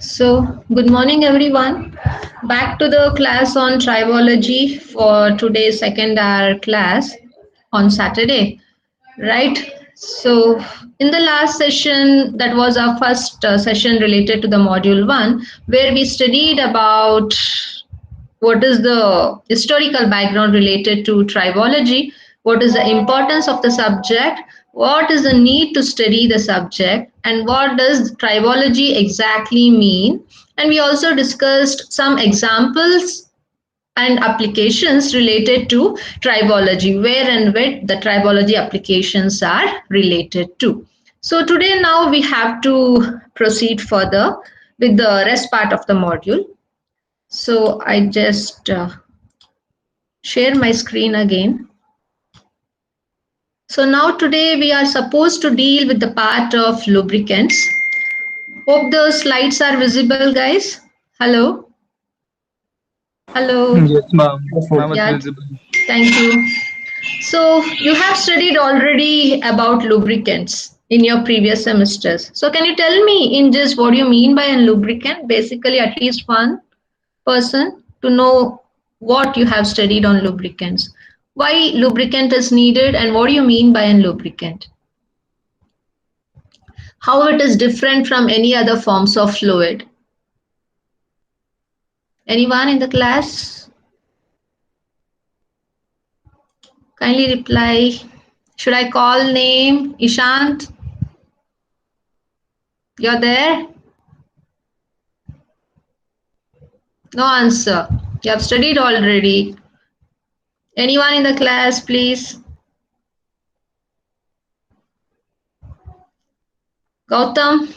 So, good morning, everyone. Back to the class on tribology for today's second hour class on Saturday, right? So, in the last session, that was our first session related to the module one, where we studied about what is the historical background related to tribology, what is the importance of the subject, what is the need to study the subject, and what does tribology exactly mean. And we also discussed some examples and applications related to tribology, where and when the tribology applications are related to. So today now we have to proceed further with the rest part of the module. So I just share my screen again. So now today we are supposed to deal with the part of lubricants. Hope the slides are visible, guys. Hello. Hello. Yes, ma'am. Ma'am, it's Yeah, visible. thank you. So you have studied already about lubricants in your previous semesters. So can you tell me in just what you mean by a lubricant? Basically, at least one person to know what you have studied on lubricants. Why lubricant is needed and what do you mean by a lubricant? How it is different from any other forms of fluid? Anyone in the class? Kindly reply. Should I call name? Ishant? You're there? No answer. You have studied already. Anyone in the class, please? Gautam?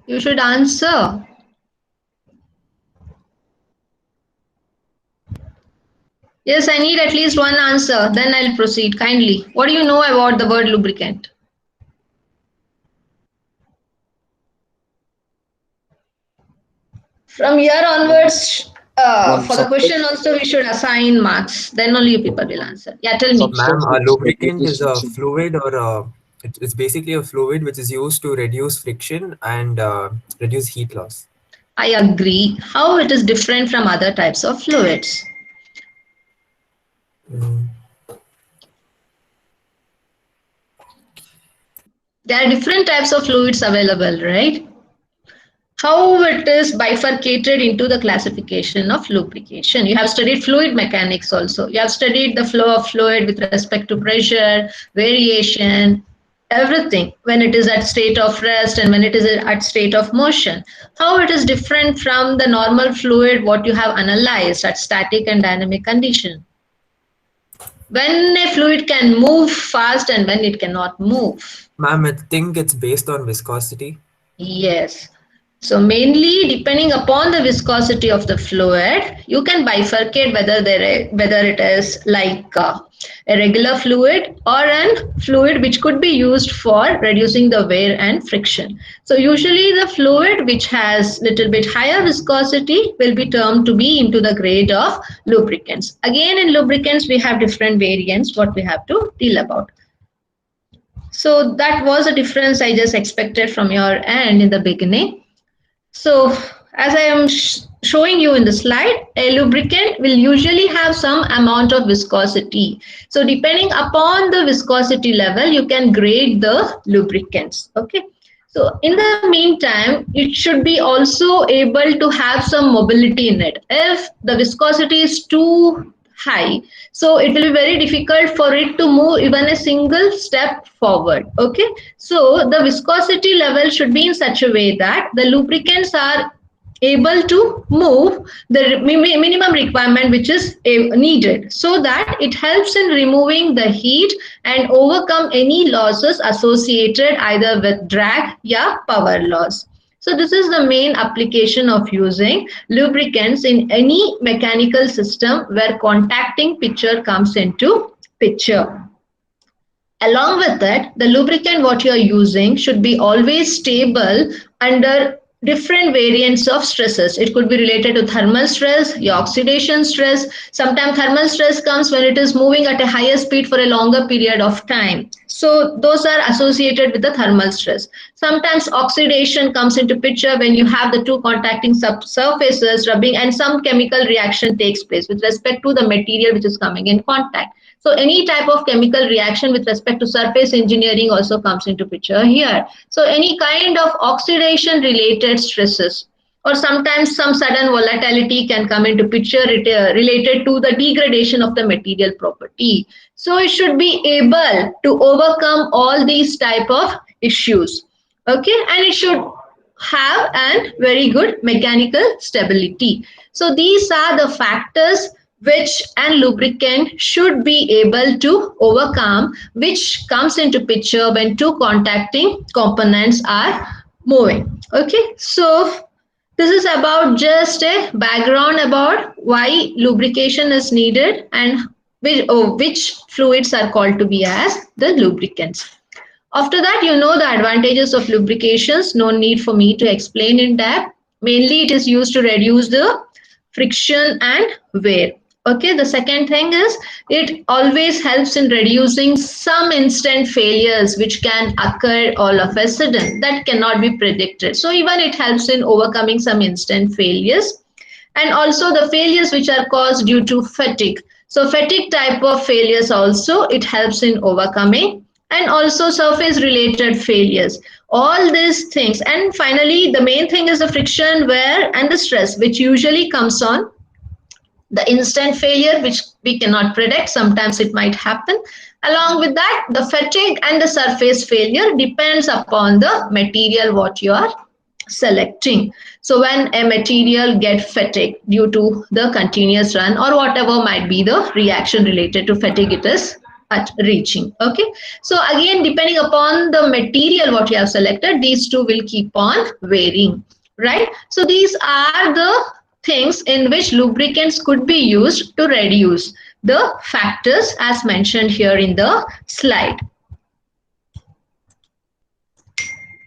You should answer. Yes, I need at least one answer. Then I'll proceed. Kindly. What do you know about the word lubricant? From here onwards, for the question also we should assign marks. Then only you people will answer. Yeah, tell me. Ma'am, a lubricant is a fluid it's basically a fluid which is used to reduce friction and reduce heat loss. I agree. How it is different from other types of fluids? Mm. There are different types of fluids available, right? How it is bifurcated into the classification of lubrication. You have studied fluid mechanics also. You have studied the flow of fluid with respect to pressure, variation, everything when it is at state of rest and when it is at state of motion. How it is different from the normal fluid what you have analyzed at static and dynamic condition. When a fluid can move fast and when it cannot move. Ma'am, I think it's based on viscosity. Yes. So mainly depending upon the viscosity of the fluid, you can bifurcate whether it is like a regular fluid or a fluid which could be used for reducing the wear and friction. So usually the fluid which has little bit higher viscosity will be termed to be into the grade of lubricants. Again in lubricants we have different variants what we have to deal about. So that was a difference I just expected from your end in the beginning. So as I am showing you in the slide, a lubricant will usually have some amount of viscosity. So depending upon the viscosity level, you can grade the lubricants. Okay. So in the meantime, it should be also able to have some mobility in it. If the viscosity is too high, so it will be very difficult for it to move even a single step forward. Okay, so the viscosity level should be in such a way that the lubricants are able to move the minimum requirement which is needed, so that it helps in removing the heat and overcome any losses associated either with drag or power loss. So this is the main application of using lubricants in any mechanical system where contacting picture comes into picture. Along with that, the lubricant what you are using should be always stable under different variants of stresses. It could be related to thermal stress, your oxidation stress. Sometimes thermal stress comes when it is moving at a higher speed for a longer period of time. So those are associated with the thermal stress. Sometimes oxidation comes into picture when you have the two contacting surfaces rubbing and some chemical reaction takes place with respect to the material which is coming in contact. So any type of chemical reaction with respect to surface engineering also comes into picture here. So any kind of oxidation related stresses or sometimes some sudden volatility can come into picture related to the degradation of the material property. So it should be able to overcome all these type of issues. Okay, and it should have a very good mechanical stability. So these are the factors which an lubricant should be able to overcome, which comes into picture when two contacting components are moving. Okay, so this is about just a background about why lubrication is needed and which fluids are called to be as the lubricants. After that, you know the advantages of lubrications. No need for me to explain in depth. Mainly, it is used to reduce the friction and wear. Okay, the second thing is it always helps in reducing some instant failures which can occur all of a sudden that cannot be predicted. So even it helps in overcoming some instant failures and also the failures which are caused due to fatigue. So fatigue type of failures also it helps in overcoming and also surface related failures. All these things and finally the main thing is the friction wear and the stress which usually comes on the instant failure which we cannot predict, sometimes it might happen. Along with that the fatigue and the surface failure depends upon the material what you are selecting. So when a material get fatigued due to the continuous run or whatever might be the reaction related to fatigue it is at reaching. Okay, so again depending upon the material what you have selected, these two will keep on varying, right? So these are the things in which lubricants could be used to reduce the factors as mentioned here in the slide.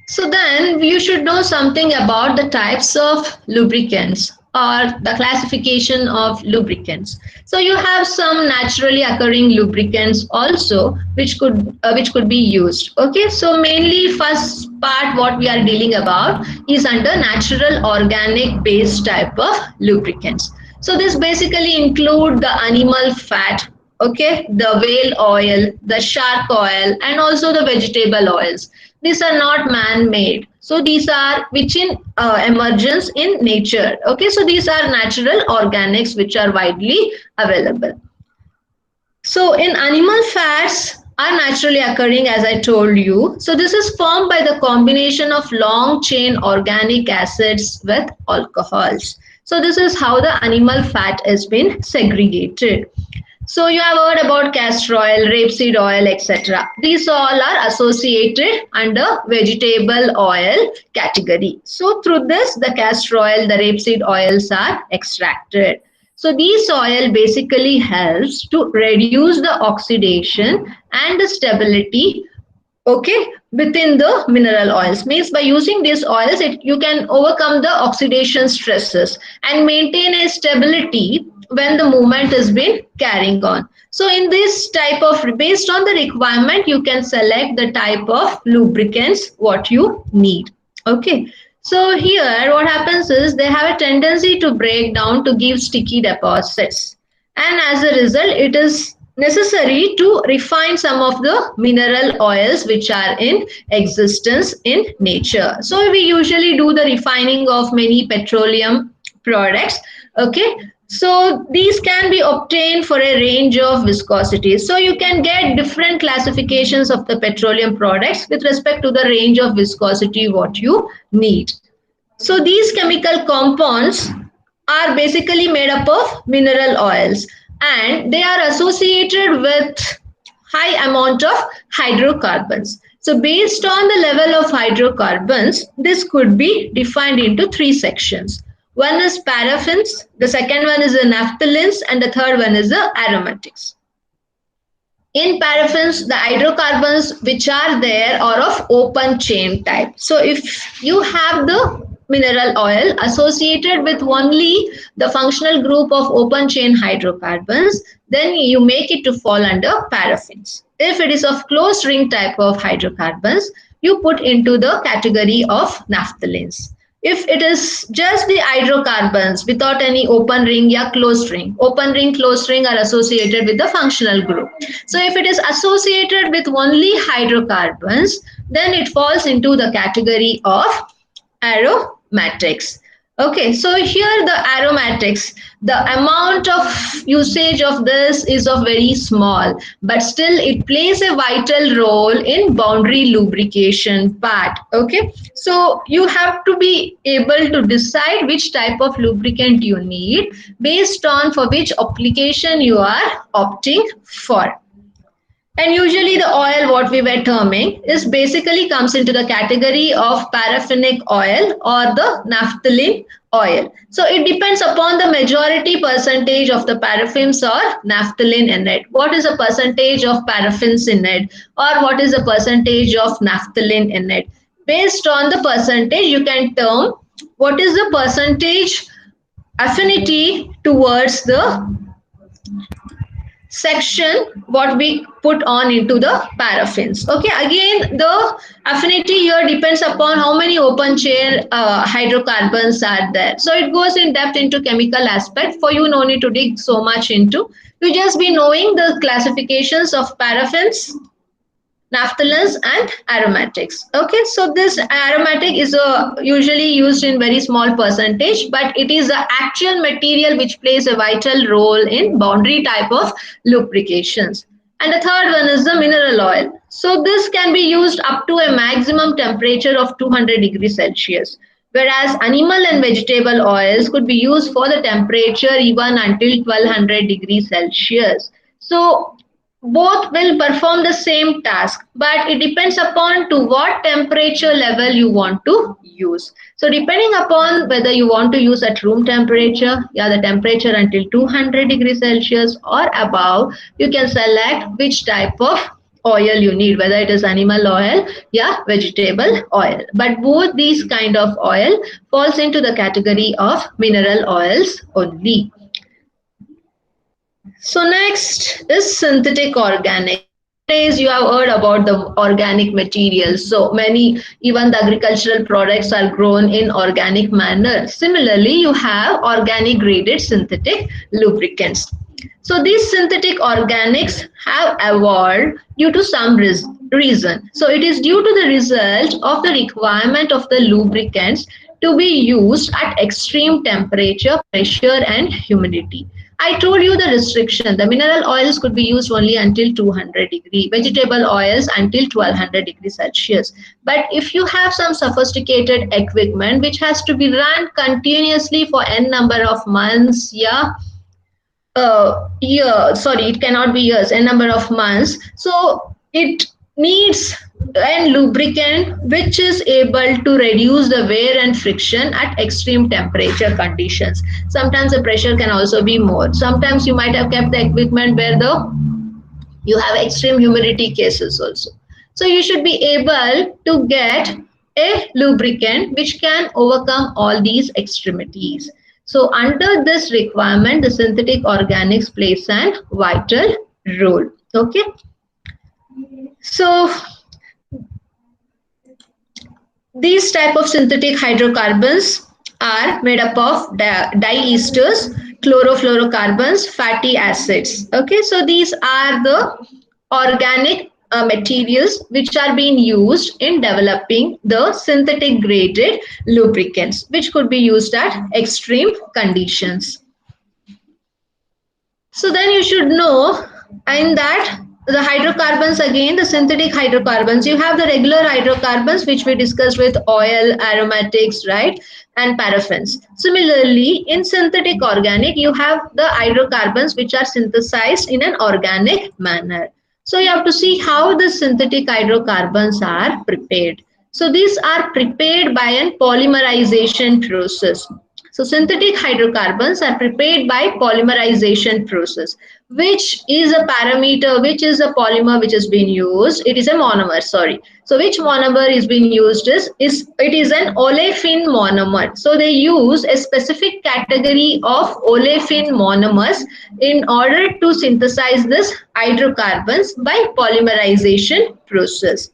So then you should know something about the types of lubricants or the classification of lubricants. So you have some naturally occurring lubricants also which could be used. Okay, so mainly first part what we are dealing about is under natural organic based type of lubricants. So this basically include the animal fat, okay, the whale oil, the shark oil and also the vegetable oils. These are not man-made. So these are which in emergence in nature. Okay, so these are natural organics which are widely available. So in animal fats are naturally occurring as I told you. So this is formed by the combination of long chain organic acids with alcohols. So this is how the animal fat has been segregated. So you have heard about castor oil, rapeseed oil, etc. These all are associated under vegetable oil category. So through this, the castor oil, the rapeseed oils are extracted. So these oil basically helps to reduce the oxidation and the stability, okay, within the mineral oils. Means by using these oils you can overcome the oxidation stresses and maintain a stability when the movement is been carrying on. So in this type of based on the requirement you can select the type of lubricants what you need. Okay, so here what happens is they have a tendency to break down to give sticky deposits and as a result it is necessary to refine some of the mineral oils which are in existence in nature. So we usually do the refining of many petroleum products. Okay, so these can be obtained for a range of viscosities. So you can get different classifications of the petroleum products with respect to the range of viscosity what you need. So these chemical compounds are basically made up of mineral oils and they are associated with high amount of hydrocarbons. So based on the level of hydrocarbons, this could be defined into three sections. One is paraffins, the second one is the naphthalines and the third one is the aromatics. In paraffins, the hydrocarbons which are there are of open chain type. So if you have the mineral oil associated with only the functional group of open chain hydrocarbons, then you make it to fall under paraffins. If it is of closed ring type of hydrocarbons, you put into the category of naphthalines. If it is just the hydrocarbons without any open ring or open ring, closed ring are associated with the functional group. So if it is associated with only hydrocarbons, then it falls into the category of aromatics. Okay, so here the aromatics, the amount of usage of this is of very small, but still it plays a vital role in boundary lubrication part. Okay, so you have to be able to decide which type of lubricant you need based on for which application you are opting for. And usually the oil what we were terming is basically comes into the category of paraffinic oil or the naphthalene oil. So it depends upon the majority percentage of the paraffins or naphthalene in it. What is the percentage of paraffins in it, or what is the percentage of naphthalene in it? Based on the percentage, you can term what is the percentage affinity towards the section what we put on into the paraffins. Okay, again the affinity here depends upon how many open chain hydrocarbons are there. So it goes in depth into chemical aspect. For you, no need to dig so much into. You just be knowing the classifications of paraffins, naphthalenes and aromatics. Okay, so this aromatic is usually used in very small percentage, but it is the actual material which plays a vital role in boundary type of lubrications. And the third one is the mineral oil. So this can be used up to a maximum temperature of 200 degrees Celsius, whereas animal and vegetable oils could be used for the temperature even until 1200 degrees Celsius. So both will perform the same task, but it depends upon to what temperature level you want to use. So depending upon whether you want to use at room temperature, the temperature until 200 degrees Celsius or above, you can select which type of oil you need, whether it is animal oil or vegetable oil. But both these kind of oil falls into the category of mineral oils only. So next is synthetic organic. Nowadays you have heard about the organic materials. So many, even the agricultural products are grown in organic manner. Similarly, you have organic graded synthetic lubricants. So these synthetic organics have evolved due to some reason. So it is due to the result of the requirement of the lubricants to be used at extreme temperature, pressure and humidity. I told you the restriction. The mineral oils could be used only until 200 degree, vegetable oils until 1200 degrees Celsius. But if you have some sophisticated equipment which has to be run continuously for n number of months, it cannot be years, n number of months. So it needs a lubricant which is able to reduce the wear and friction at extreme temperature conditions. Sometimes the pressure can also be more. Sometimes you might have kept the equipment where you have extreme humidity cases also. So you should be able to get a lubricant which can overcome all these extremities. So under this requirement, the synthetic organics plays an vital role. Okay. So these type of synthetic hydrocarbons are made up of diesters, chlorofluorocarbons, fatty acids. Okay, so these are the organic materials which are being used in developing the synthetic graded lubricants, which could be used at extreme conditions. So then you should know in that the hydrocarbons, again the synthetic hydrocarbons, you have the regular hydrocarbons which we discussed with oil, aromatics, right, and paraffins. Similarly, in synthetic organic, you have the hydrocarbons which are synthesized in an organic manner. So you have to see how the synthetic hydrocarbons are prepared. So these are prepared by a polymerization process. So synthetic hydrocarbons are prepared by polymerization process, which is a parameter, which is a polymer which has been used. It is a monomer, sorry. So which monomer is being used is it is an olefin monomer. So they use a specific category of olefin monomers in order to synthesize this hydrocarbons by polymerization process.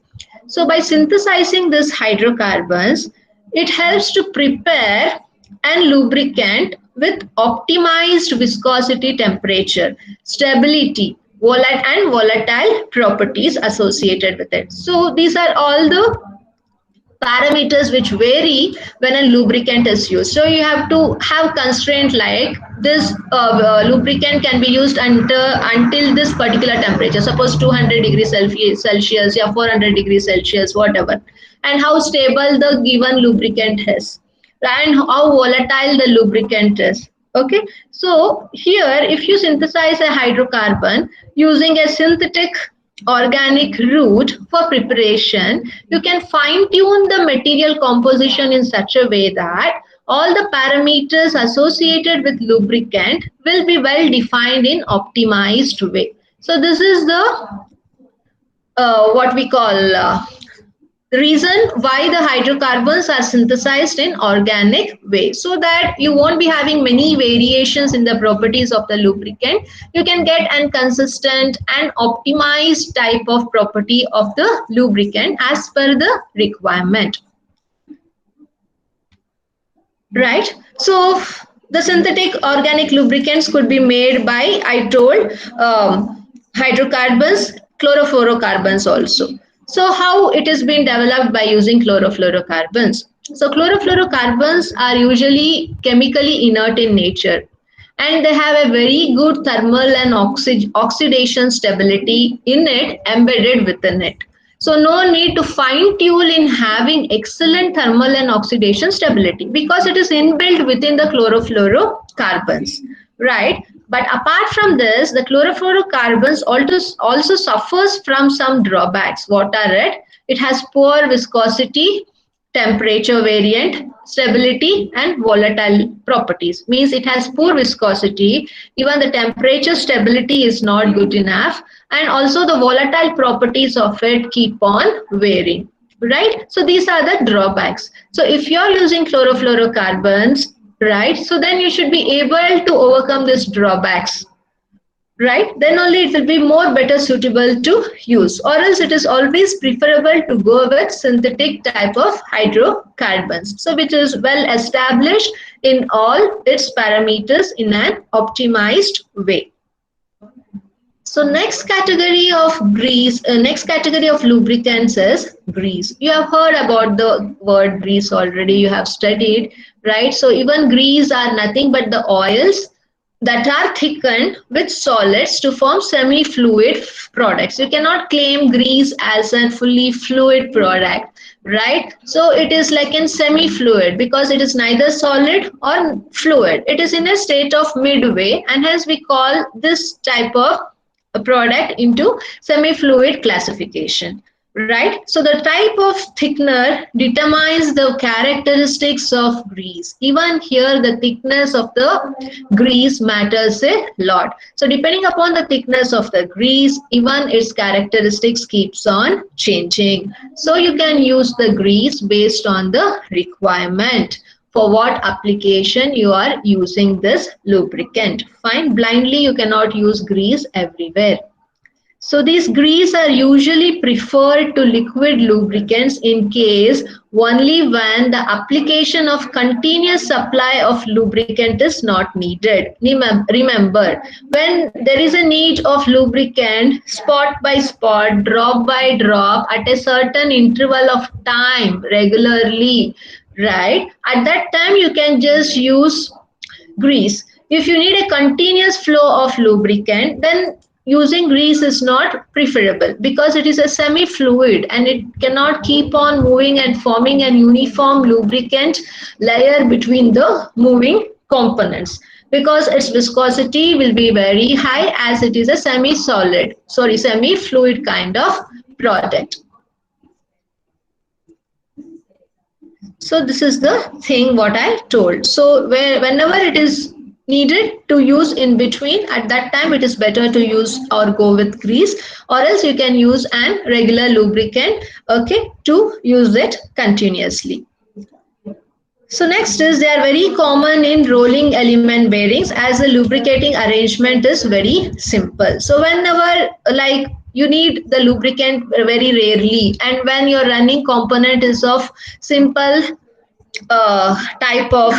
So by synthesizing this hydrocarbons, it helps to prepare an lubricant with optimized viscosity, temperature, stability, and volatile properties associated with it. So these are all the parameters which vary when a lubricant is used. So you have to have constraint like this lubricant can be used until this particular temperature, suppose 200 degrees Celsius or 400 degrees Celsius, whatever, and how stable the given lubricant is and how volatile the lubricant is. Okay, so here if you synthesize a hydrocarbon using a synthetic organic route for preparation, you can fine tune the material composition in such a way that all the parameters associated with lubricant will be well defined in optimized way. So this is the what we call the reason why the hydrocarbons are synthesized in organic way, so that you won't be having many variations in the properties of the lubricant. You can get an consistent and optimized type of property of the lubricant as per the requirement, right? So the synthetic organic lubricants could be made by, I told, hydrocarbons, chlorofluorocarbons also. So how it is being developed by using chlorofluorocarbons? So chlorofluorocarbons are usually chemically inert in nature, and they have a very good thermal and oxidation stability in it, embedded within it. So no need to fine tune in having excellent thermal and oxidation stability because it is inbuilt within the chlorofluorocarbons, right? But apart from this, the chlorofluorocarbons also suffers from some drawbacks. What are it? It has poor viscosity, temperature variant, stability, and volatile properties. Means it has poor viscosity, even the temperature stability is not good enough, and also the volatile properties of it keep on varying, right? So these are the drawbacks. So if you're using chlorofluorocarbons, right, so then you should be able to overcome these drawbacks, right? Then only it will be more better suitable to use, or else it is always preferable to go with synthetic type of hydrocarbons, so which is well established in all its parameters in an optimized way. So next category of next category of lubricants is grease. You have heard about the word grease already, you have studied, right? So even grease are nothing but the oils that are thickened with solids to form semi-fluid products. You cannot claim grease as a fully fluid product, right? So it is like in semi-fluid because it is neither solid or fluid. It is in a state of midway, and hence we call this type of a product into semi-fluid classification, right? So the type of thickener determines the characteristics of grease. Even here the thickness of the grease matters a lot. So depending upon the thickness of the grease, even its characteristics keeps on changing. So you can use the grease based on the requirement for what application you are using this lubricant. Fine, blindly you cannot use grease everywhere. So these grease are usually preferred to liquid lubricants in case only when the application of continuous supply of lubricant is not needed. Remember, when there is a need of lubricant spot by spot, drop by drop at a certain interval of time regularly, right? At that time you can just use grease. If you need a continuous flow of lubricant, then using grease is not preferable because it is a semi-fluid and it cannot keep on moving and forming an uniform lubricant layer between the moving components, because its viscosity will be very high as it is a semi-fluid kind of product. So this is the thing what I told. So whenever it is needed to use in between, at that time it is better to use or go with grease, or else you can use an regular lubricant, okay, to use it continuously. So next is they are very common in rolling element bearings, as the lubricating arrangement is very simple. So whenever like you need the lubricant very rarely, and when your running component is of simple type of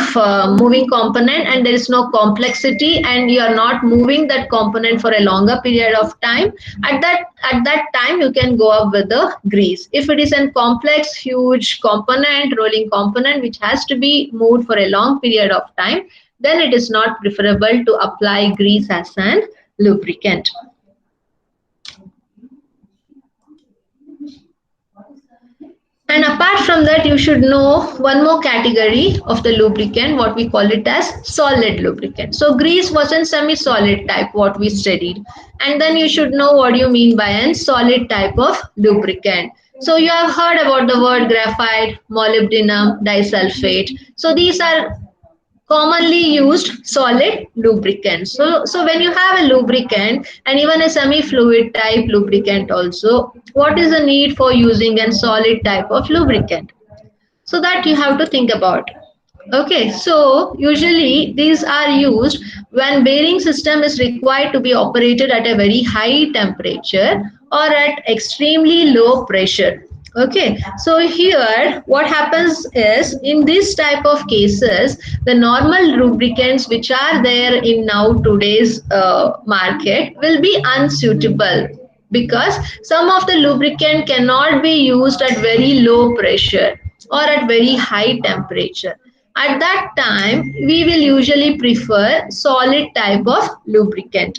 moving component, and there is no complexity, and you are not moving that component for a longer period of time, at that time you can go up with the grease. If it is a complex huge component, rolling component, which has to be moved for a long period of time, then it is not preferable to apply grease as an lubricant. And apart from that, you should know one more category of the lubricant, what we call it as solid lubricant. So grease was in semi-solid type, what we studied. And then you should know what you mean by a solid type of lubricant. So you have heard about the word graphite, molybdenum, disulfate. So these are commonly used solid lubricants. So when you have a lubricant and even a semi-fluid type lubricant also, what is the need for using a solid type of lubricant? So that you have to think about. Okay, so usually these are used when bearing system is required to be operated at a very high temperature or at extremely low pressure. Okay, so here what happens is in this type of cases, the normal lubricants which are there in now today's market will be unsuitable, because some of the lubricant cannot be used at very low pressure or at very high temperature. At that time, we will usually prefer solid type of lubricant.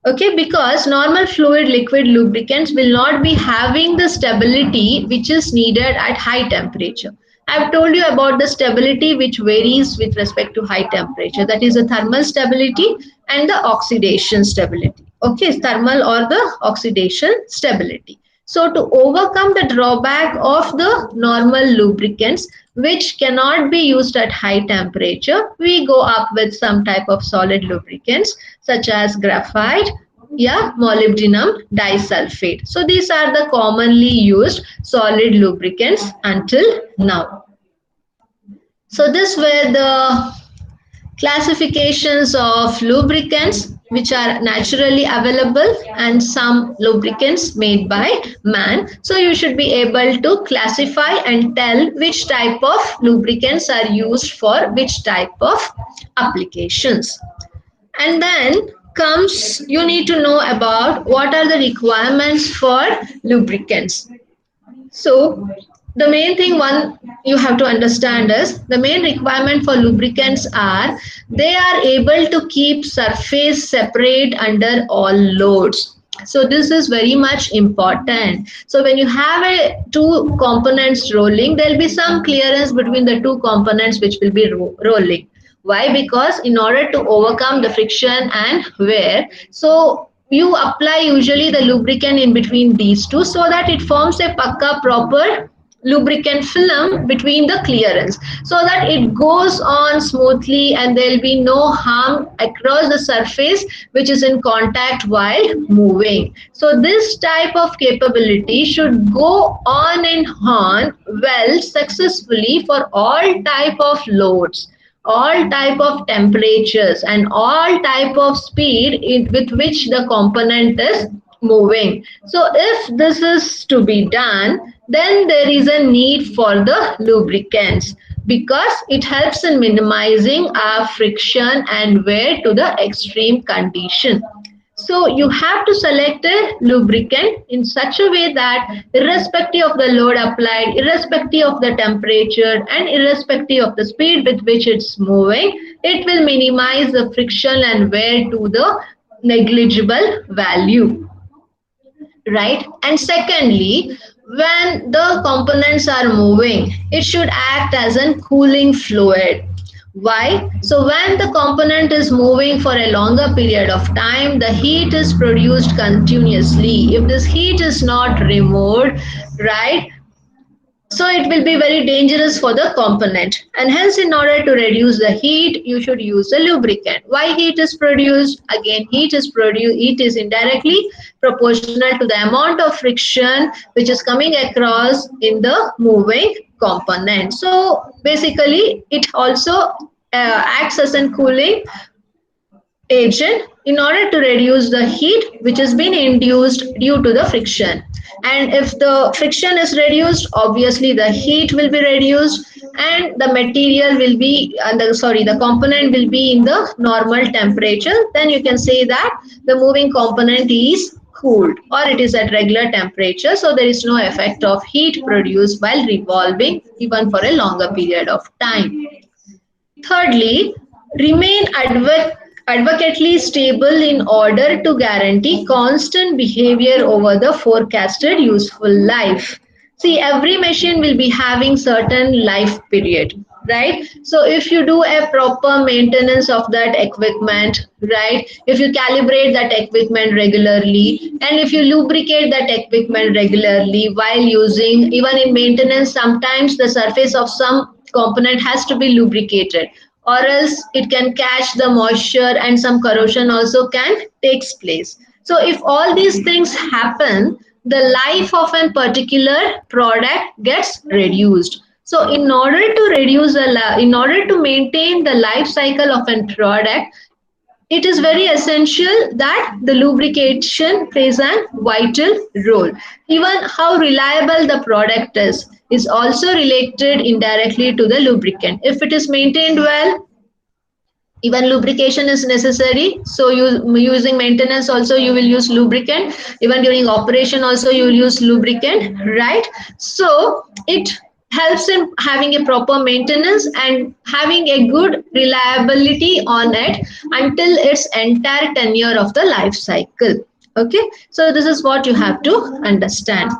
Okay, because normal fluid liquid lubricants will not be having the stability which is needed at high temperature. I've told you about the stability which varies with respect to high temperature. That is the thermal stability and the oxidation stability. Okay, thermal or the oxidation stability. So to overcome the drawback of the normal lubricants which cannot be used at high temperature, we go up with some type of solid lubricants such as graphite, yeah, molybdenum disulfate. So these are the commonly used solid lubricants until now. So this were the classifications of lubricants which are naturally available and some lubricants made by man. So you should be able to classify and tell which type of lubricants are used for which type of applications. And then comes you need to know about what are the requirements for lubricants. So the main thing one you have to understand is the main requirement for lubricants are they are able to keep surface separate under all loads. So this is very much important. So when you have a two components rolling, there will be some clearance between the two components which will be rolling. Why? Because in order to overcome the friction and wear, so you apply usually the lubricant in between these two so that it forms a pakka proper lubricant film between the clearance, so that it goes on smoothly and there will be no harm across the surface which is in contact while moving. So this type of capability should go on and on well successfully for all type of loads, all type of temperatures and all type of speed with which the component is moving. So if this is to be done, then there is a need for the lubricants, because it helps in minimizing our friction and wear to the extreme condition. So you have to select a lubricant in such a way that irrespective of the load applied, irrespective of the temperature and irrespective of the speed with which it's moving, it will minimize the friction and wear to the negligible value. Right? And secondly, when the components are moving, it should act as a cooling fluid. Why? So when the component is moving for a longer period of time, the heat is produced continuously. If this heat is not removed, right, so it will be very dangerous for the component, and hence in order to reduce the heat you should use a lubricant. Why heat is produced? Again, heat is indirectly proportional to the amount of friction which is coming across in the moving component. So basically it also acts as a cooling agent in order to reduce the heat which has been induced due to the friction. And if the friction is reduced, obviously the heat will be reduced, and the material will be the component will be in the normal temperature. Then you can say that the moving component is cooled, or it is at regular temperature, so there is no effect of heat produced while revolving even for a longer period of time. Thirdly, remain advocately stable in order to guarantee constant behavior over the forecasted useful life. See, every machine will be having certain life period, right? So if you do a proper maintenance of that equipment, right? If you calibrate that equipment regularly, and if you lubricate that equipment regularly while using, even in maintenance, sometimes the surface of some component has to be lubricated, or else it can catch the moisture and some corrosion also can takes place. So if all these things happen, the life of a particular product gets reduced. So in order to maintain the life cycle of a product, it is very essential that the lubrication plays a vital role. Even how reliable the product is also related indirectly to the lubricant. If it is maintained well, even lubrication is necessary. So you using maintenance also you will use lubricant, even during operation also you will use lubricant, right? So it helps in having a proper maintenance and having a good reliability on it until its entire tenure of the life cycle. Okay, so this is what you have to understand.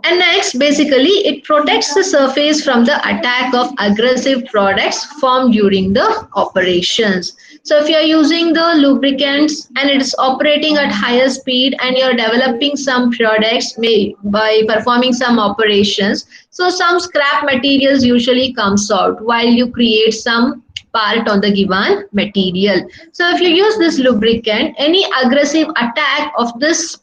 And next, basically, it protects the surface from the attack of aggressive products formed during the operations. So if you're using the lubricants and it is operating at higher speed and you're developing some products by performing some operations, so some scrap materials usually comes out while you create some part on the given material. So if you use this lubricant, any aggressive attack of this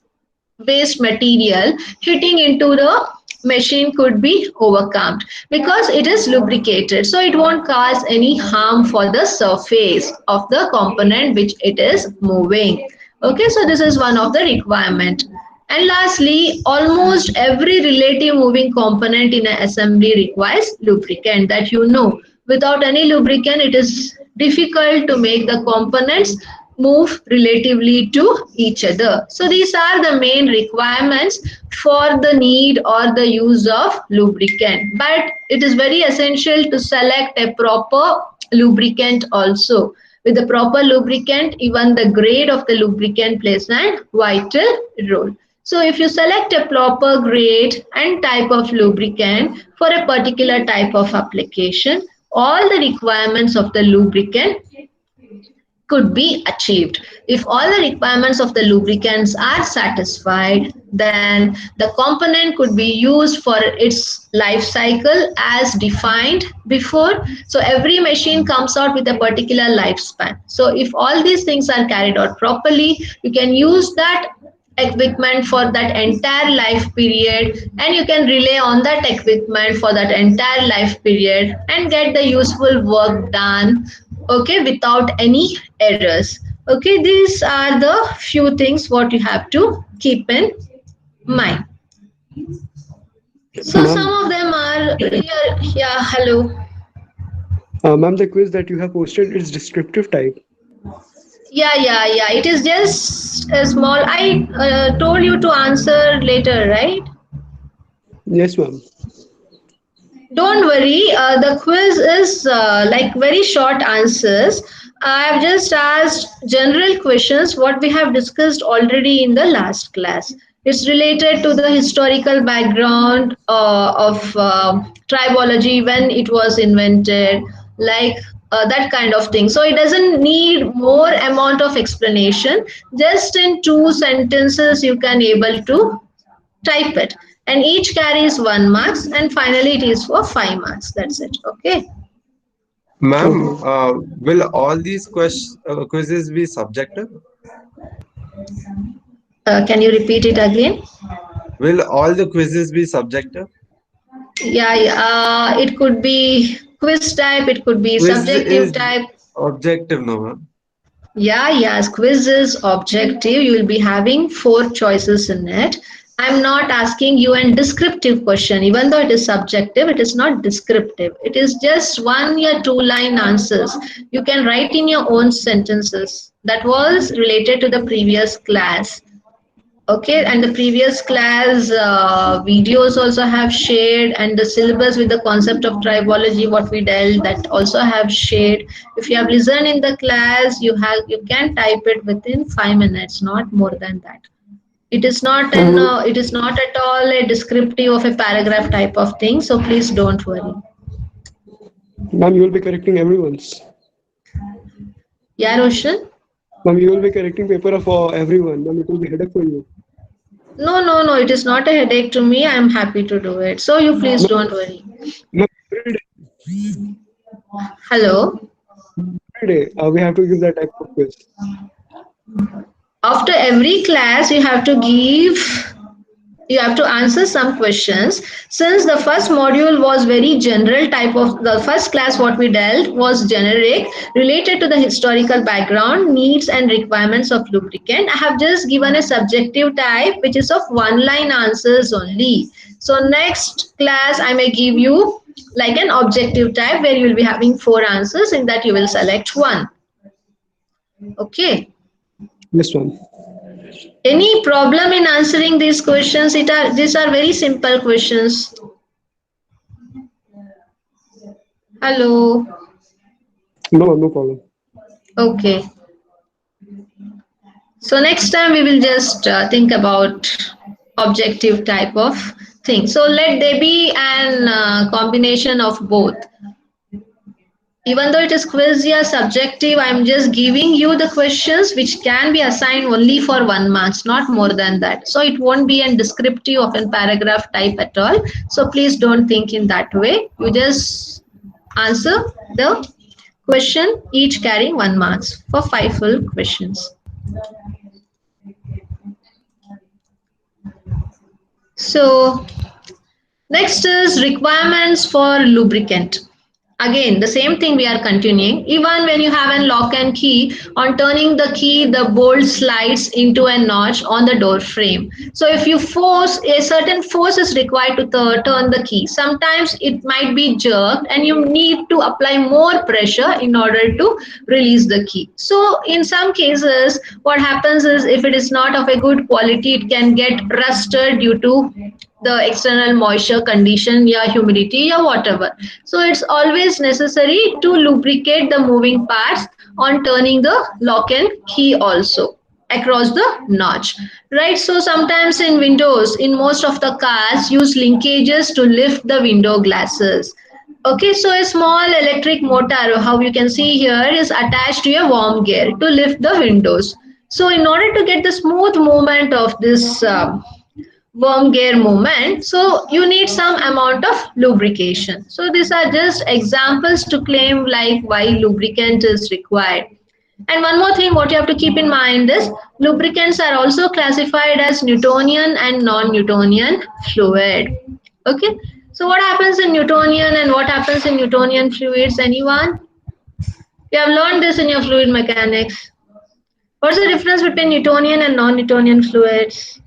waste material hitting into the machine could be overcome because it is lubricated, so it won't cause any harm for the surface of the component which it is moving. Okay, so this is one of the requirement. And lastly, almost every relative moving component in an assembly requires lubricant, that you know. Without any lubricant, it is difficult to make the components move relatively to each other. So these are the main requirements for the need or the use of lubricant. But it is very essential to select a proper lubricant also. With the proper lubricant, even the grade of the lubricant plays a vital role. So if you select a proper grade and type of lubricant for a particular type of application, all the requirements of the lubricant could be achieved. If all the requirements of the lubricants are satisfied, then the component could be used for its life cycle as defined before. So every machine comes out with a particular lifespan. So if all these things are carried out properly, you can use that equipment for that entire life period, and you can rely on that equipment for that entire life period and get the useful work done, okay, without any errors. Okay, these are the few things what you have to keep in mind. So some Ma'am, of them are here. Yeah, hello. ma'am, the quiz that you have posted is descriptive type. Yeah, it is just a small. I told you to answer later, right? Yes, ma'am. Don't worry, the quiz is like very short answers. I have just asked general questions, what we have discussed already in the last class. It's related to the historical background of tribology, when it was invented, like that kind of thing. So it doesn't need more amount of explanation. Just in two sentences, you can able to type it, and each carries 1 marks, and finally it is for 5 marks. That's it. Okay. Ma'am, Okay. will all these quizzes be subjective? Can you repeat it again? Will all the quizzes be subjective? Yeah, yeah. It could be quiz type, it could be Quiz subjective is type. objective, no, ma'am. Yeah, yes, quiz is objective. You will be having 4 choices in it. I'm not asking you a descriptive question. Even though it is subjective, it is not descriptive. It is just 1 or 2 line answers. You can write in your own sentences. That was related to the previous class. Okay, and the previous class videos also have shared, and the syllabus with the concept of tribology, what we dealt, that also have shared. If you have listened in the class, you can type it within 5 minutes, not more than that. It is not at all a descriptive of a paragraph type of thing. So please don't worry. Ma'am, you will be correcting everyone's. Yeah, Roshan. Ma'am, you will be correcting paper for everyone. Ma'am, it will be headache for you. No, no, no. It is not a headache to me. I am happy to do it. So you please Ma'am, don't worry. ma'am, every day, Hello. every day, we have to give that type of quiz. After every class you have to answer some questions. Since the first module was very general type of, the first class what we dealt was generic, related to the historical background, needs and requirements of lubricant. I have just given a subjective type which is of 1 line answers only. So next class I may give you like an objective type where you will be having 4 answers, in that you will select one. Okay. Yes, ma'am. Any problem in answering these questions? These are very simple questions. Hello. No, no problem. Okay. So next time we will just think about objective type of thing. So let there be an combination of both. Even though it is quiz or subjective, I'm just giving you the questions which can be assigned only for 1 marks, not more than that. So it won't be a descriptive of a paragraph type at all. So please don't think in that way. You just answer the question, each carrying 1 marks for 5 full questions. So next is requirements for lubricant. Again, the same thing we are continuing. Even when you have a lock and key, on turning the key, the bolt slides into a notch on the door frame. So if you force, a certain force is required to turn the key. Sometimes it might be jerked and you need to apply more pressure in order to release the key. So in some cases, what happens is, if it is not of a good quality, it can get rusted due to the external moisture condition, yeah, humidity, or whatever. So it's always necessary to lubricate the moving parts on turning the lock and key also across the notch, right? So sometimes in windows, in most of the cars, use linkages to lift the window glasses. Okay, so a small electric motor, how you can see here, is attached to a worm gear to lift the windows. So in order to get the smooth movement of this worm gear movement, so you need some amount of lubrication. So these are just examples to claim like why lubricant is required. And one more thing what you have to keep in mind is, lubricants are also classified as Newtonian and non-Newtonian fluid. Okay, so what happens in Newtonian and what happens in Newtonian fluids? Anyone? You have learned this in your fluid mechanics. What's the difference between Newtonian and non-Newtonian fluids?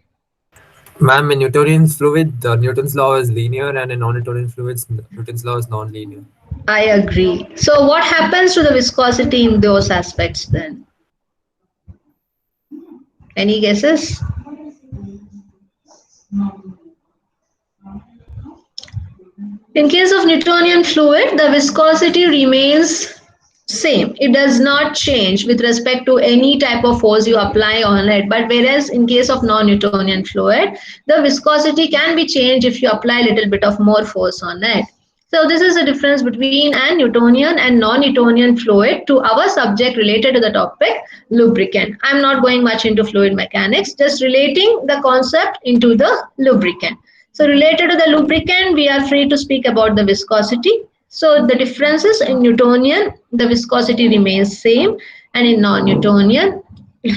Ma'am, in Newtonian fluid, Newton's law is linear, and in non-Newtonian fluids, Newton's law is non-linear. I agree. So what happens to the viscosity in those aspects then? Any guesses? In case of Newtonian fluid, the viscosity remains same. It does not change with respect to any type of force you apply on it. But whereas in case of non-Newtonian fluid, the viscosity can be changed if you apply a little bit of more force on it. So this is the difference between an Newtonian and non-Newtonian fluid to our subject related to the topic lubricant. I'm not going much into fluid mechanics, just relating the concept into the lubricant. So related to the lubricant, we are free to speak about the viscosity. So the differences in Newtonian, the viscosity remains same, and in non-Newtonian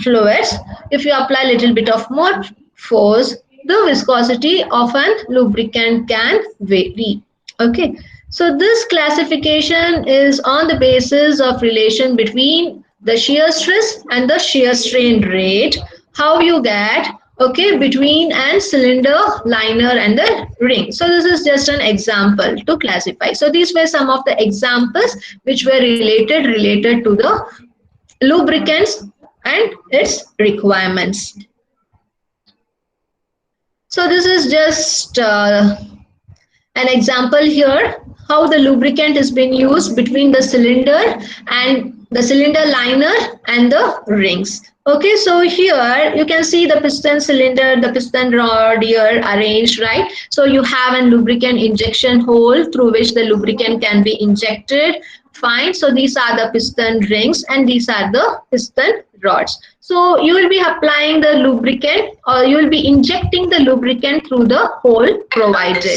fluids, if you apply a little bit of more force, the viscosity of an lubricant can vary. Okay, so this classification is on the basis of relation between the shear stress and the shear strain rate, how you get, okay, between an cylinder, liner and the ring. So this is just an example to classify. So these were some of the examples which were related to the lubricants and its requirements. So this is just an example here how the lubricant is being used between the cylinder and the cylinder liner and the rings. Okay, so here you can see the piston cylinder, the piston rod here arranged, right? So you have a lubricant injection hole through which the lubricant can be injected. Fine. So these are the piston rings and these are the piston rods. So you will be applying the lubricant or you will be injecting the lubricant through the hole provided.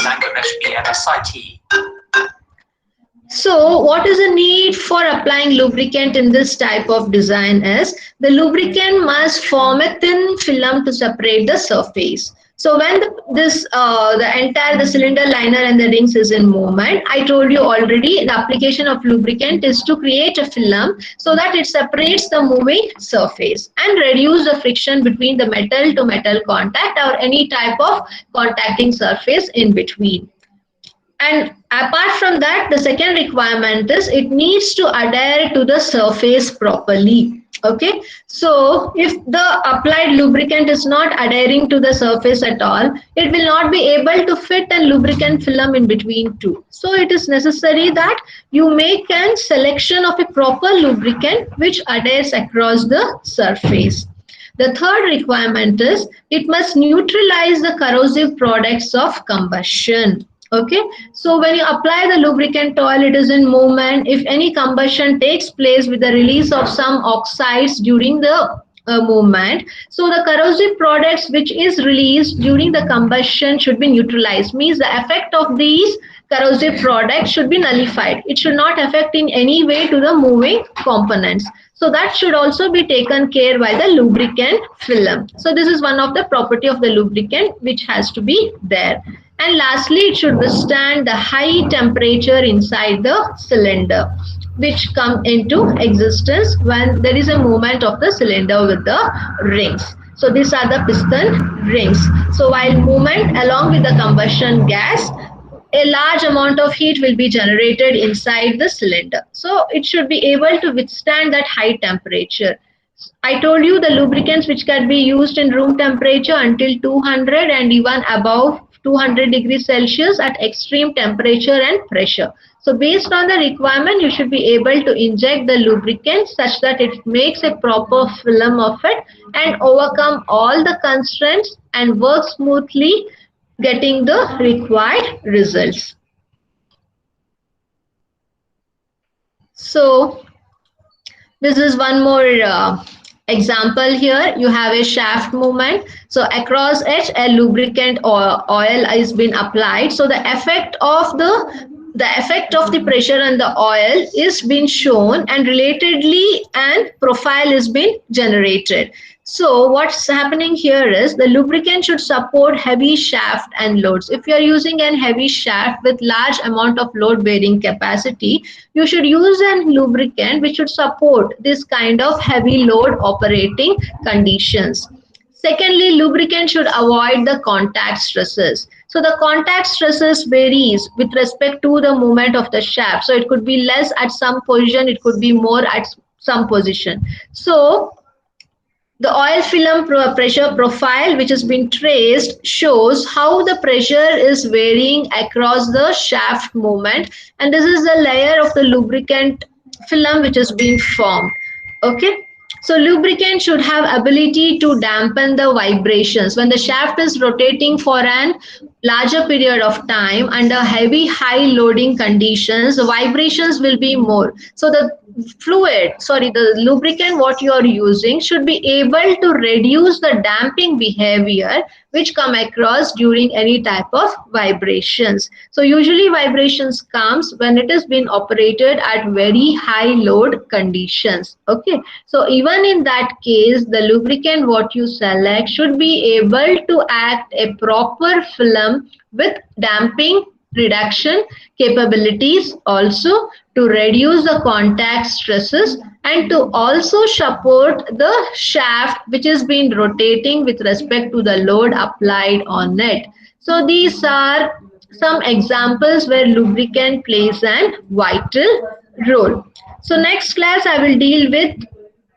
So what is the need for applying lubricant in this type of design is the lubricant must form a thin film to separate the surface. So when the cylinder liner and the rings is in movement, I told you already the application of lubricant is to create a film so that it separates the moving surface and reduce the friction between the metal to metal contact or any type of contacting surface in between. And apart from that, the second requirement is it needs to adhere to the surface properly. Okay, so if the applied lubricant is not adhering to the surface at all, it will not be able to fit a lubricant film in between two. So it is necessary that you make a selection of a proper lubricant which adheres across the surface. The third requirement is it must neutralize the corrosive products of combustion. Okay, so when you apply the lubricant oil, it is in movement. If any combustion takes place with the release of some oxides during the movement, so the corrosive products which is released during the combustion should be neutralized. Means the effect of these corrosive products should be nullified. It should not affect in any way to the moving components. So that should also be taken care by the lubricant film. So this is one of the property of the lubricant which has to be there. And lastly, it should withstand the high temperature inside the cylinder, which come into existence when there is a movement of the cylinder with the rings. So these are the piston rings. So while movement along with the combustion gas, a large amount of heat will be generated inside the cylinder. So it should be able to withstand that high temperature. I told you the lubricants which can be used in room temperature until 200 and even above 200 degrees Celsius at extreme temperature and pressure. So based on the requirement, you should be able to inject the lubricant such that it makes a proper film of it and overcome all the constraints and work smoothly, getting the required results. So this is one more example here. You have a shaft movement. So across it, a lubricant oil is being applied. So the effect of the pressure and the oil is being shown, and relatedly an profile is being generated. So what's happening here is the lubricant should support heavy shaft and loads. If you are using a heavy shaft with large amount of load bearing capacity, you should use a lubricant which should support this kind of heavy load operating conditions. Secondly, lubricant should avoid the contact stresses. So the contact stresses varies with respect to the movement of the shaft. So it could be less at some position, it could be more at some position. So the oil film pressure profile which has been traced shows how the pressure is varying across the shaft movement, and this is the layer of the lubricant film which has been formed. Okay. So lubricant should have ability to dampen the vibrations. When the shaft is rotating for an larger period of time under heavy high loading conditions, the vibrations will be more. So the the lubricant what you are using should be able to reduce the damping behavior which come across during any type of vibrations. So usually vibrations comes when it is being operated at very high load conditions. Okay, so even in that case, the lubricant what you select should be able to act a proper film with damping reduction capabilities, also to reduce the contact stresses and to also support the shaft which is been rotating with respect to the load applied on it. So these are some examples where lubricant plays an vital role. So next class I will deal with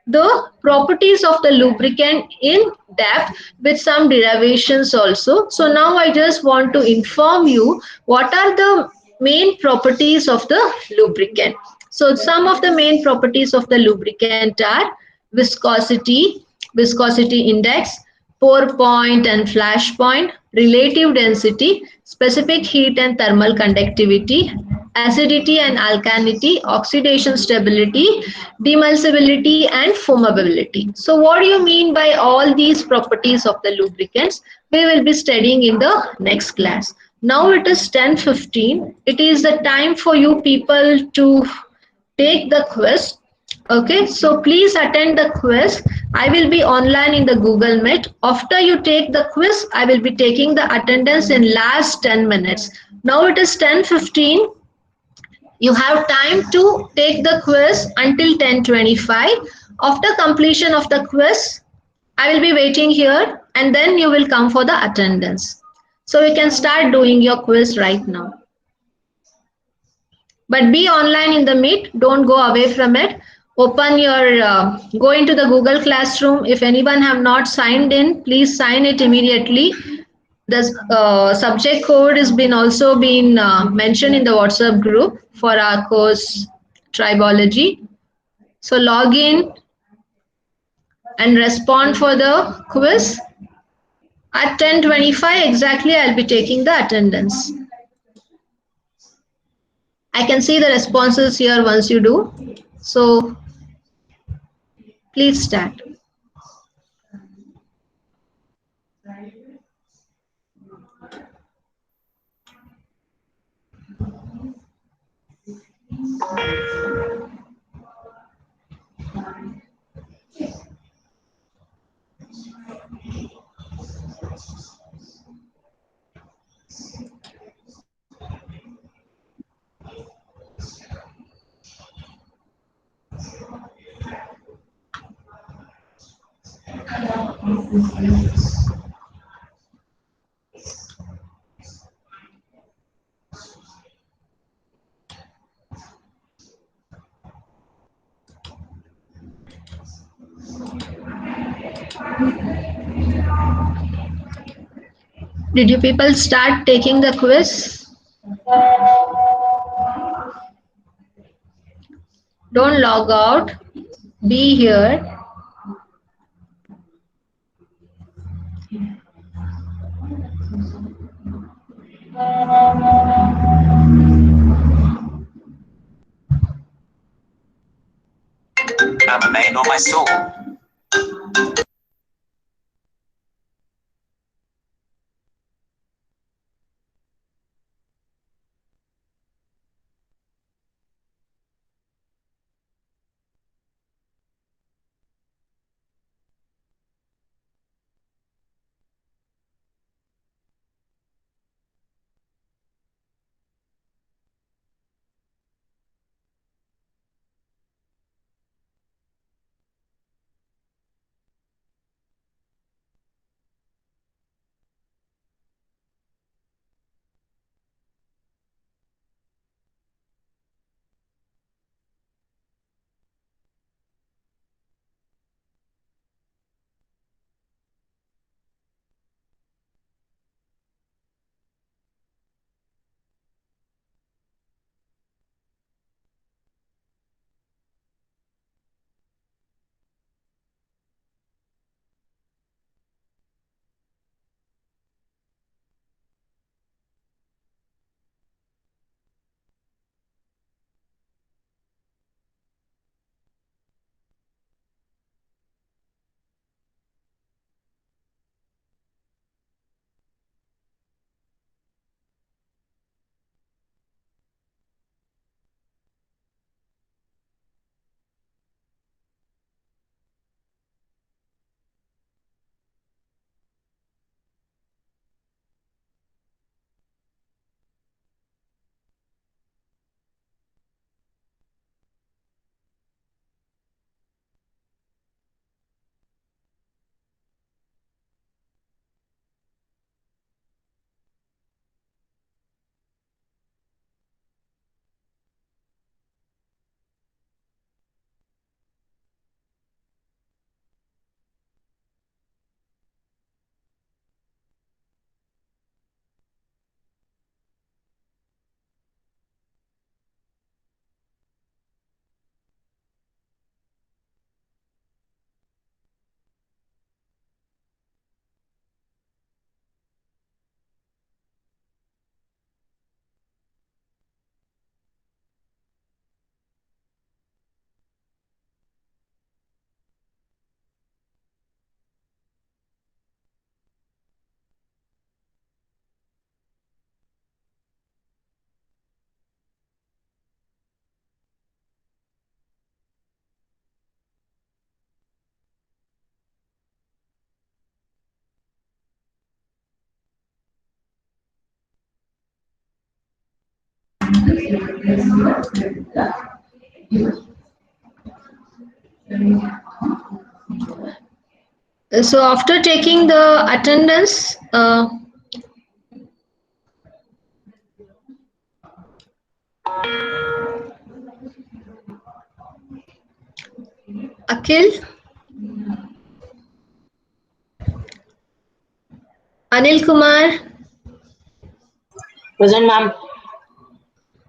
the properties of the lubricant in depth with some derivations also. So now I just want to inform you what are the main properties of the lubricant. So some of the main properties of the lubricant are viscosity, viscosity index, pour point and flash point, relative density, specific heat and thermal conductivity, acidity and alkalinity, oxidation stability, demulsibility and foamability. So what do you mean by all these properties of the lubricants? We will be studying in the next class. Now it is 10:15. It is the time for you people to take the quiz. Okay, so please attend the quiz. I will be online in the Google Meet. After you take the quiz, I will be taking the attendance in last 10 minutes. Now it is 10:15. You have time to take the quiz until 10:25. After completion of the quiz, I will be waiting here and then you will come for the attendance. So you can start doing your quiz right now. But be online in the meet. Don't go away from it. Open your, go into the Google Classroom. If anyone have not signed in, please sign it immediately. The subject code has been also been mentioned in the WhatsApp group for our course Tribology. So log in and respond for the quiz. At 10:25 exactly, I'll be taking the attendance. I can see the responses here once you do. So please start. Did you people start taking the quiz? Don't log out. Be here. I'm a man on my soul. So after taking the attendance, Akhil, Anil Kumar, Present, ma'am.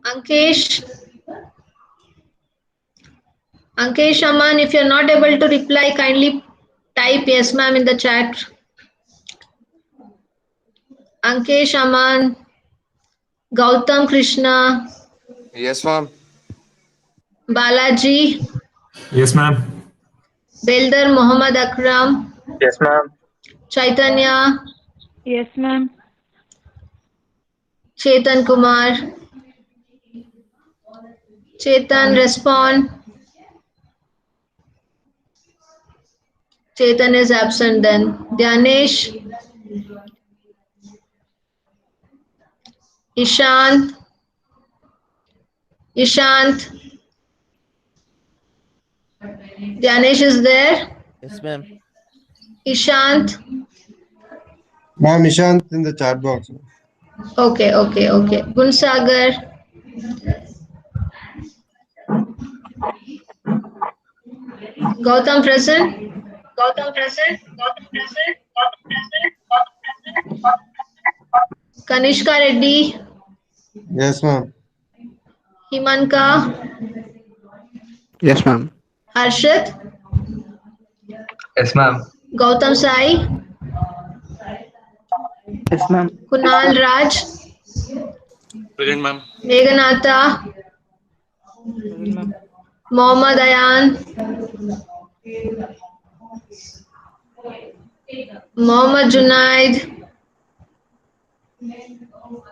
Ankesh, Aman, if you're not able to reply, kindly type yes ma'am in the chat. Ankesh, Aman, Gautam Krishna, Yes, ma'am. Balaji, Yes, ma'am. Beldar Muhammad Akram, Yes, ma'am. Chaitanya, Yes, ma'am. Chetan Kumar, Chetan respond. Chetan is absent then. Dhyanesh, Ishant, Dhyanesh is there. Yes, ma'am. Ishant, Ma'am, Ishant in the chat box. okay. Gunsagar, Gautam present. Kanishka Reddy, Yes, ma'am. Himanka, Yes, ma'am. Harshit, Yes, ma'am. Gautam Sai, Yes, ma'am. Kunal Raj, Present, ma'am. Meghanatha, Present, ma'am. Mohammad Ayan, Mohammad Junaid,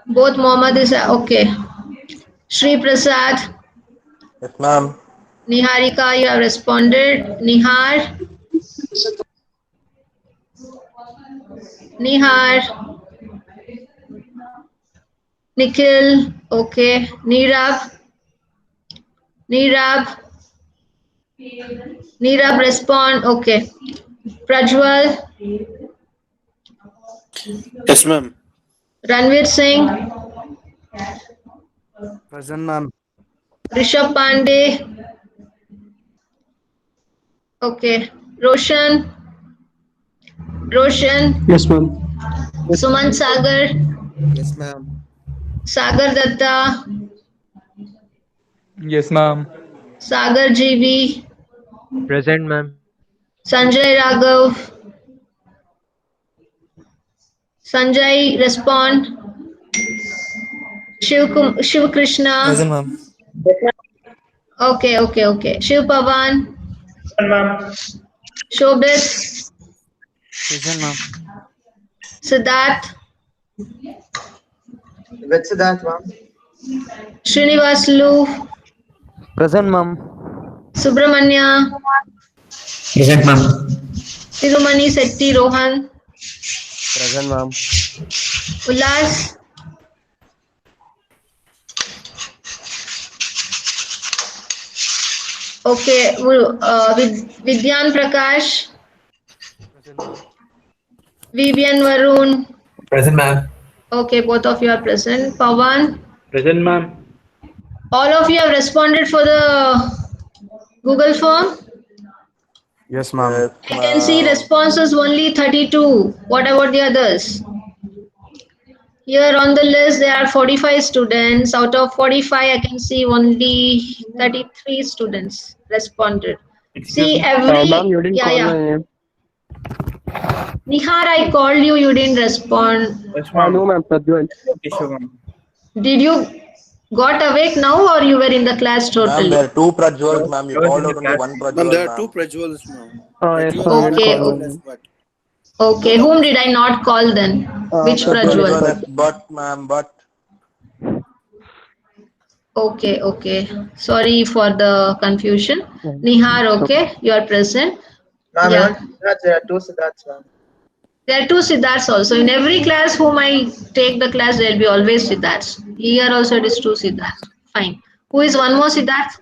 both Mohammad is okay. Shri Prasad, Yes, ma'am. Niharika, you have responded. Nihar, Nikhil, okay. Nirab, respond, okay. Prajwal, Yes, ma'am. Ranveer Singh, Present, ma'am. Rishabh Pandey, okay. Roshan, Yes, ma'am. Suman Sagar, Yes, ma'am. Sagar Datta, Yes, ma'am. Sagar GB, Present, ma'am. Sanjay Raghav, Sanjay respond. Shiv Krishna, Present, ma'am. okay. Shiv Pavan, Shobit, Present, ma'am. Siddharth, What's that, ma'am? Srinivaslu, Present, ma'am. Subramanya, Present, ma'am. Tirumani Setti Rohan, Present, ma'am. Ulas, okay. Vidyan Prakash, Present, ma'am. Vivian Varun, Present, ma'am. okay, both of you are present. Pawan, Present, ma'am. all of you have responded for the Google form. Yes, ma'am. I can see responses only 32. What about the others? Here on the list there are 45 students. Out of 45, I can see only 33 students responded. See every Ma'am, you didn't call my name. Nihar, I called you, you didn't respond. Yes, No, ma'am. Prajwal. Did you got awake now or you were in the class Ma'am, totally? there are two Prajwals, ma'am. You called out only one Prajwal, Ma'am, there are ma'am. two Prajwals, ma'am. Yes, Prajwal ma'am. Okay, I'll call okay. him. Okay, whom did I not call then? Which Ma'am, Prajwal? Prajwal has but, ma'am, but. Okay. Sorry for the confusion. Nihar, okay, you are present. Ma'am, Yeah. there are two Siddharths, ma'am. There are two Siddharths also. In every class whom I take the class, there will be always Siddharths. Here also it is two Siddharths. Fine. Who is one more Siddharth?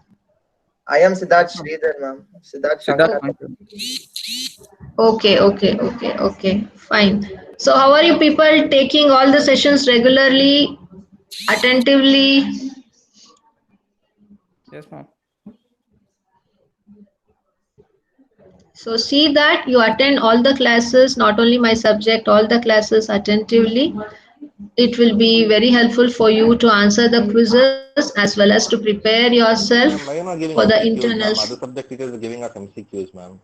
I am Siddharth Sridhar, ma'am. Siddharth Shankar. Okay. Fine. So how are you people taking all the sessions regularly, attentively? Yes, ma'am. So see that you attend all the classes, not only my subject, all the classes attentively. It will be very helpful for you to answer the quizzes as well as to prepare yourself Ma'am, why are you not for giving the MCQs, ma'am? internals. Other subject teachers are giving us MCQs, ma'am.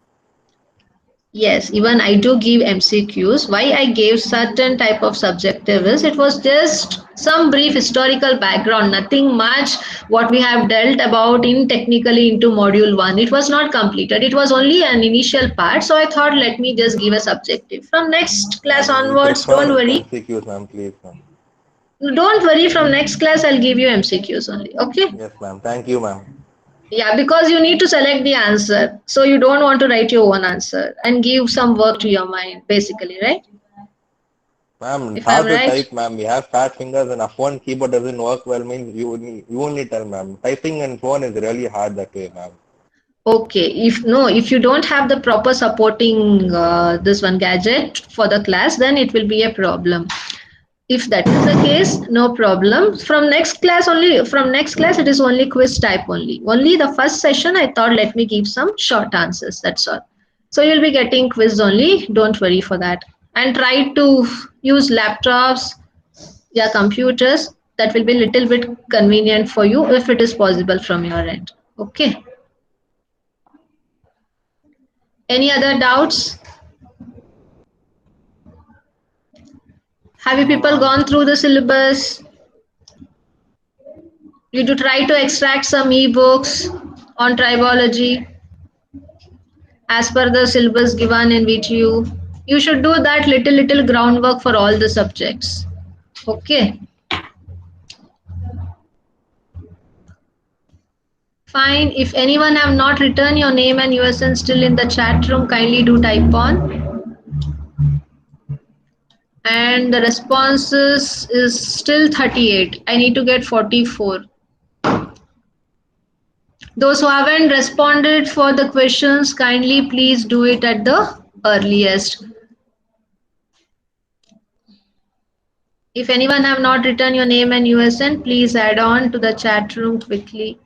Yes, even I do give MCQs. Why I gave certain type of subjective is it was just some brief historical background, nothing much what we have dealt about in technically into module 1. It was not completed. It was only an initial part. So I thought let me just give a subjective. From next class Ma'am, we onwards, prefer don't worry. MCQs, ma'am, please, ma'am. Don't worry, from next class I'll give you MCQs only. Okay? Yes, ma'am. Thank you, ma'am. Yeah, because you need to select the answer. So you don't want to write your own answer and give some work to your mind, basically, right? Ma'am, it's If I'm hard to right. type, ma'am. We have fat fingers and a phone keyboard doesn't work well, means you only tell, ma'am. Typing and phone is really hard that way, ma'am. Okay, if you don't have the proper supporting this one gadget for the class, then it will be a problem. If that is the case, no problem. From next class, it is only quiz type only. Only the first session, I thought let me give some short answers. That's all. So you'll be getting quiz only. Don't worry for that. And try to use laptops, yeah, computers. That will be little bit convenient for you if it is possible from your end. Okay. Any other doubts? Have you No, people ma'am. gone through the syllabus? You do try to extract some ebooks on tribology as per the syllabus given in VTU. You should do that little groundwork for all the subjects. Okay. Fine. If anyone have not written your name and USN still in the chat room, kindly do type on. And the responses is still 38. I need to get 44. Those who haven't responded for the questions, kindly please do it at the earliest. If anyone have not written your name and USN, please add on to the chat room quickly.